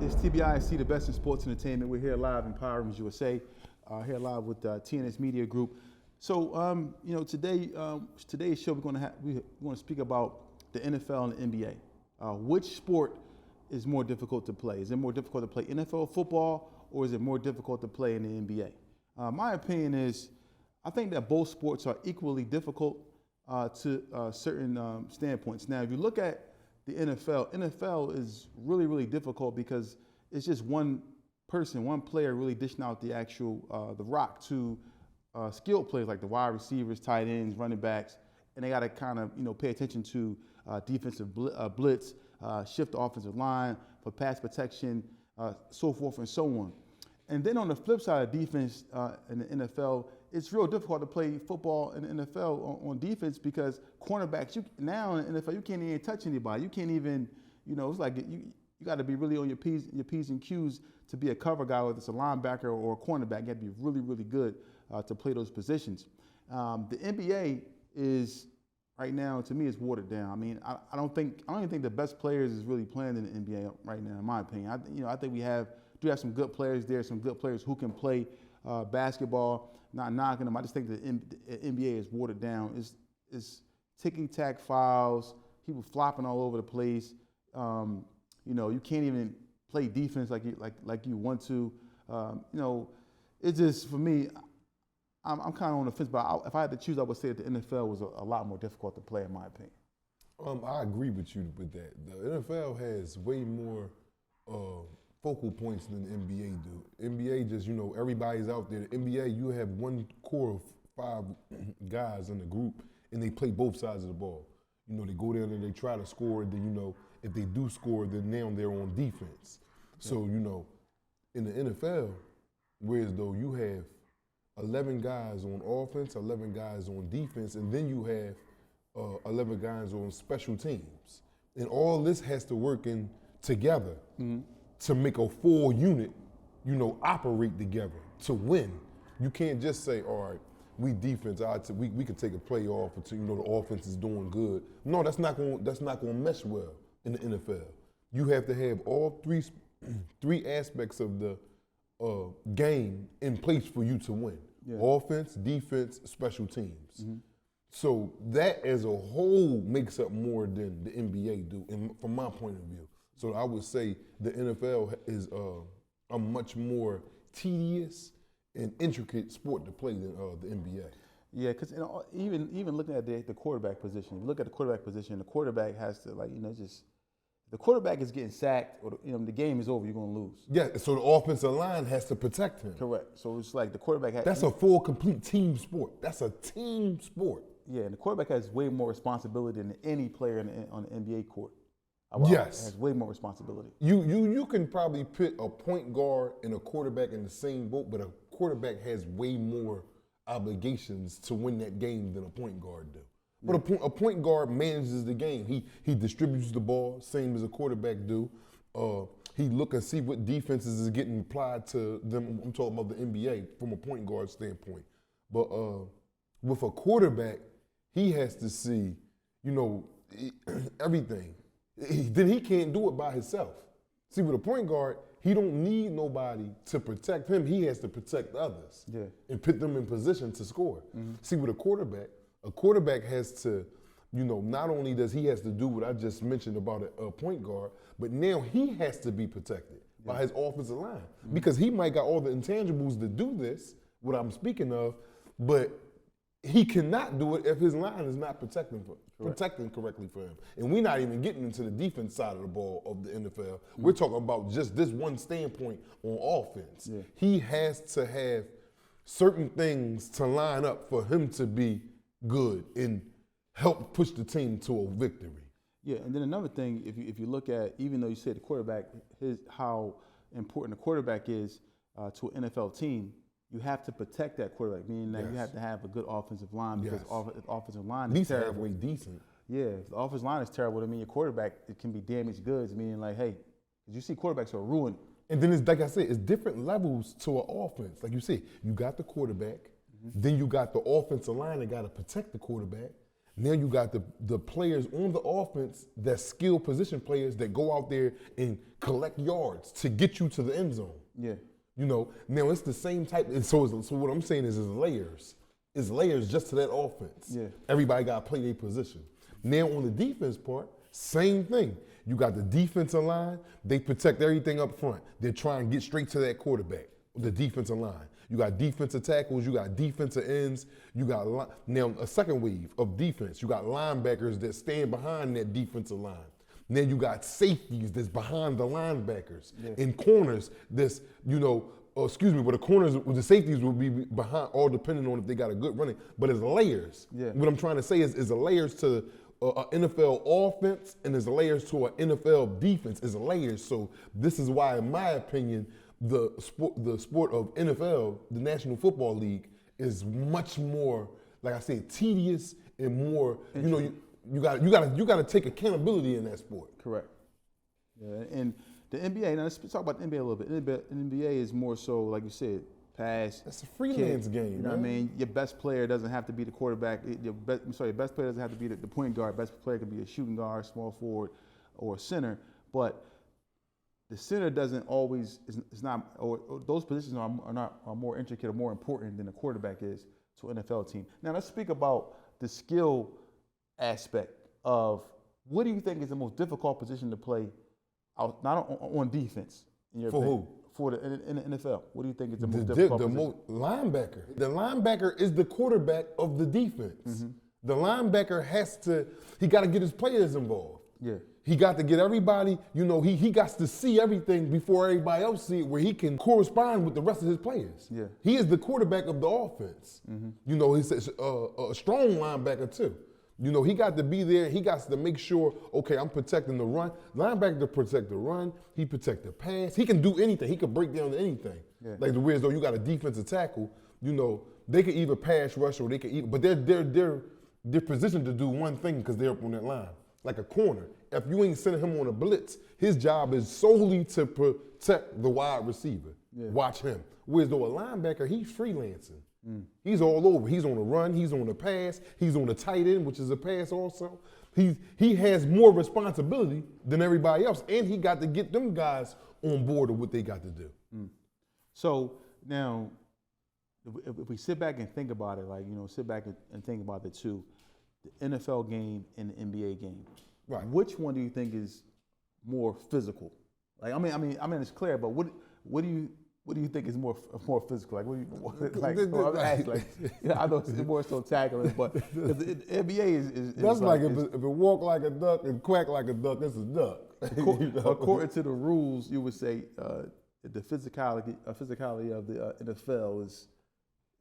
It's TBIC, the best in sports entertainment. We're here live in Power Rooms USA, here live with TNS Media Group. So, today's show we're going to speak about the NFL and the NBA. Which sport is more difficult to play? Is it more difficult to play NFL football, or is it more difficult to play in the NBA? My opinion is, I think that both sports are equally difficult to certain standpoints. Now, if you look at the NFL is really, really difficult because it's just one person, one player really dishing out the actual, the rock to skilled players like the wide receivers, tight ends, running backs, and they got to kind of, pay attention to defensive blitz, shift the offensive line for pass protection, so forth and so on. And then on the flip side of defense in the NFL, it's real difficult to play football in the NFL on defense because cornerbacks, now in the NFL, you can't even touch anybody. You can't even, it's like you got to be really on your P's and Q's to be a cover guy, whether it's a linebacker or a cornerback. You got to be really, really good to play those positions. The NBA is, right now, to me, is watered down. I mean, I don't even think the best players is really playing in the NBA right now, in my opinion. I think we do have some good players there, some good players who can play basketball. Not knocking them. I just think the NBA is watered down. It's ticky-tack fouls, people flopping all over the place. You can't even play defense like you want to. It's just, for me, I'm kind of on the fence, but if I had to choose, I would say that the NFL was a lot more difficult to play, in my opinion. I agree with you with that. The NFL has way more focal points than the NBA do. NBA just, everybody's out there. The NBA, you have one core of 5 guys in the group, and they play both sides of the ball. They go there and they try to score, and then, if they do score, then now they're on defense. So, in the NFL, whereas though you have 11 guys on offense, 11 guys on defense, and then you have 11 guys on special teams. And all this has to work in together. Mm-hmm. To make a full unit, operate together to win. You can't just say, all right, we defense, we can take a play off until the offense is doing good. No, that's not going to mesh well in the NFL. You have to have all three aspects of the game in place for you to win. Yeah. Offense, defense, special teams. Mm-hmm. So that as a whole makes up more than the NBA do, from my point of view. So I would say the NFL is a much more tedious and intricate sport to play than the NBA. Yeah, because even looking at the quarterback position, you look at the quarterback position, the quarterback has to the quarterback is getting sacked, or the game is over, you're going to lose. Yeah, so the offensive line has to protect him. Correct. So it's like the quarterback That's a full, complete team sport. That's a team sport. Yeah, and the quarterback has way more responsibility than any player on the NBA court. Yes. Has way more responsibility. You can probably put a point guard and a quarterback in the same boat, but a quarterback has way more obligations to win that game than a point guard do. Yeah. But a point guard manages the game. He distributes the ball, same as a quarterback do. He look and see what defenses is getting applied to them. I'm talking about the NBA from a point guard standpoint. But with a quarterback, he has to see, everything. Then he can't do it by himself. See, with a point guard, he don't need nobody to protect him. He has to protect others and put them in position to score. Mm-hmm. See, with a quarterback has to, not only does he has to do what I just mentioned about a point guard, but now he has to be protected by his offensive line. Mm-hmm. Because he might got all the intangibles to do this, what I'm speaking of, but he cannot do it if his line is not protecting correctly for him. And we're not even getting into the defense side of the ball of the NFL. Mm-hmm. We're talking about just this one standpoint on offense. Yeah. He has to have certain things to line up for him to be good and help push the team to a victory. Yeah, and then another thing, if you look at, even though you said the quarterback, how important the quarterback is to an NFL team, you have to protect that quarterback, meaning that you have to have a good offensive line because if the offensive line is terrible. At least halfway decent. Yeah, if the offensive line is terrible, I mean your quarterback, it can be damaged goods, meaning like, hey, because you see quarterbacks are ruined. And then it's like I said, it's different levels to an offense. Like you said, you got the quarterback, then you got the offensive line that got to protect the quarterback, Now you got the players on the offense that skill position players that go out there and collect yards to get you to the end zone. Yeah. You know, now it's the same type. And so what I'm saying is layers. It's layers just to that offense. Yeah. Everybody got to play their position. Now on the defense part, same thing. You got the defensive line. They protect everything up front. They're trying to get straight to that quarterback, the defensive line. You got defensive tackles. You got defensive ends. You got now a second wave of defense. You got linebackers that stand behind that defensive line. Then you got safeties that's behind the linebackers, and corners that's, you know, but the corners, the safeties will be behind, all depending on if they got a good running. But it's layers. Yeah. What I'm trying to say is a layers to an NFL offense, and there's layers to an NFL defense. It's layers. So this is why, in my opinion, the sport of NFL, the National Football League, is much more, like I said, tedious and more. You know, you got to take accountability in that sport. Correct. Yeah, and the NBA. Now let's talk about the NBA a little bit. The NBA is more so, like you said, pass. It's a freelance game. You know what I mean? Your best player doesn't have to be the quarterback. Your best player doesn't have to be the point guard. Best player can be a shooting guard, small forward, or a center. But the center doesn't always is not, or those positions are more intricate or more important than the quarterback is to an NFL team. Now let's speak about the skill aspect of what do you think is the most difficult position to play out, not on defense in your For opinion? who? For in the NFL. What do you think is the most difficult position? Linebacker. The linebacker is the quarterback of the defense. Mm-hmm. The linebacker he got to get his players involved. Yeah. He got to get everybody, you know, he got to see everything before everybody else see it, where he can correspond with the rest of his players. Yeah. He is the quarterback of the offense. Mm-hmm. You know, he's a strong linebacker too. You know, he got to be there. He got to make sure, okay, I'm protecting the run. Linebacker to protect the run. He protect the pass. He can do anything. He can break down anything. Yeah. Like the way as though you got a defensive tackle, you know, they can either pass rush or they can either, but they're positioned to do one thing because they're up on that line. Like a corner. If you ain't sending him on a blitz, his job is solely to protect the wide receiver. Yeah. Watch him. Whereas though a linebacker, he's freelancing. Mm. He's all over. He's on the run. He's on the pass. He's on the tight end, which is a pass also. He has more responsibility than everybody else, and he got to get them guys on board of what they got to do. Mm. So now, if we sit back and think about it, like, you know, sit back and think about the two, the NFL game and the NBA game. Right. Which one do you think is more physical? Like, I mean, it's clear, but what do you think is more physical? Like, I know it's more so tackling, but because the NBA is that's like if it walk like a duck and quack like a duck, it's a duck. According to the rules, you would say the physicality of the NFL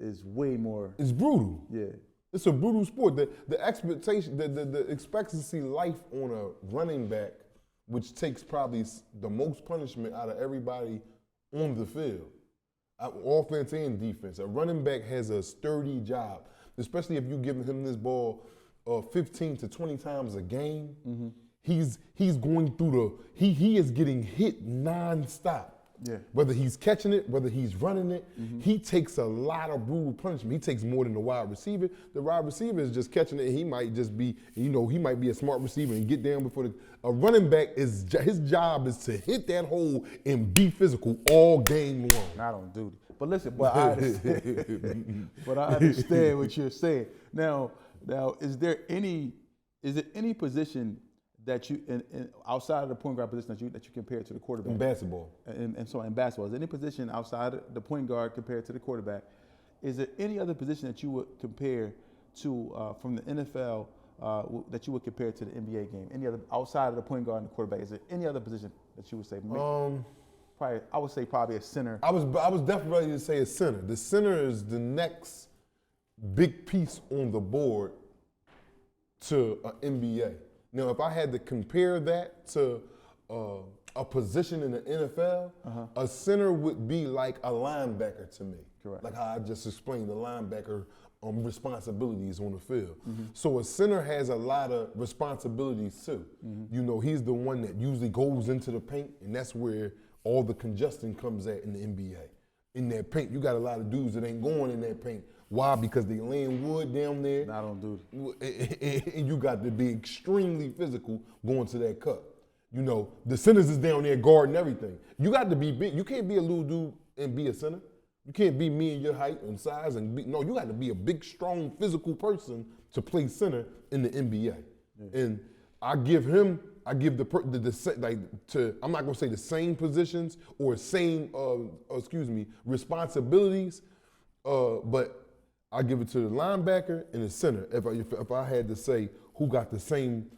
is way more. It's brutal. Yeah. It's a brutal sport. The expectation, the expectancy life on a running back, which takes probably the most punishment out of everybody on the field, offense and defense. A running back has a sturdy job, especially if you're giving him this ball 15 to 20 times a game. Mm-hmm. He's going through he is getting hit nonstop. Yeah. Whether he's catching it, whether he's running it, mm-hmm. He takes a lot of brutal punishment. He takes more than the wide receiver. The wide receiver is just catching it. He might just be, you know, he might be a smart receiver and get down before a running back his job is to hit that hole and be physical all game long. Not on duty. But listen, I understand what you're saying. Now, is there any position that you outside of the point guard position that you compare to the quarterback? In basketball. And so in basketball, is there any position outside of the point guard compared to the quarterback? Is there any other position that you would compare to from the NFL that you would compare to the NBA game? Any other outside of the point guard and the quarterback? Is there any other position that you would say? I would say probably a center. I was definitely ready to say a center. The center is the next big piece on the board to an NBA. Now, if I had to compare that to a position in the NFL, a center would be like a linebacker to me. Correct. Like how I just explained the linebacker responsibilities on the field. Mm-hmm. So a center has a lot of responsibilities too. Mm-hmm. You know, he's the one that usually goes into the paint, and that's where all the congestion comes at in the NBA. In that paint, you got a lot of dudes that ain't going in that paint, Why? Because they laying wood down there. Not on duty. And you got to be extremely physical going to that cut. You know, the centers is down there guarding everything. You got to be big. You can't be a little dude and be a center. You can't be me and your height and size no, you got to be a big, strong, physical person to play center in the NBA. Yeah. And I give the I'm not gonna say the same positions or same responsibilities, but I give it to the linebacker and the center. If I had to say who got the same,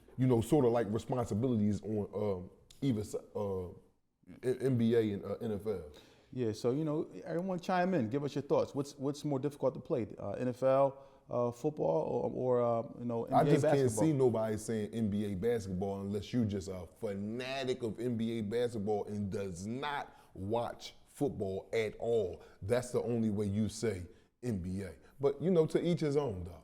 sort of like responsibilities on either NBA and NFL. Yeah, so everyone chime in. Give us your thoughts. What's more difficult to play, NFL, football, or NBA I just basketball? can't see nobody saying NBA basketball unless you just a fanatic of NBA basketball and does not watch football at all. That's the only way you say NBA. But to each his own, though.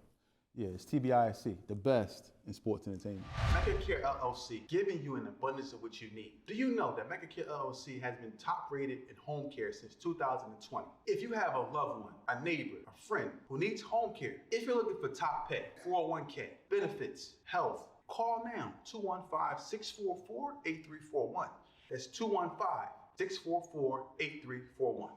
Yeah, it's TBISC, the best in sports entertainment. MegaCare LLC, giving you an abundance of what you need. Do you know that MegaCare LLC has been top rated in home care since 2020? If you have a loved one, a neighbor, a friend who needs home care, if you're looking for top pay, 401k, benefits, health, call now 215-644-8341. That's 215-644-8341.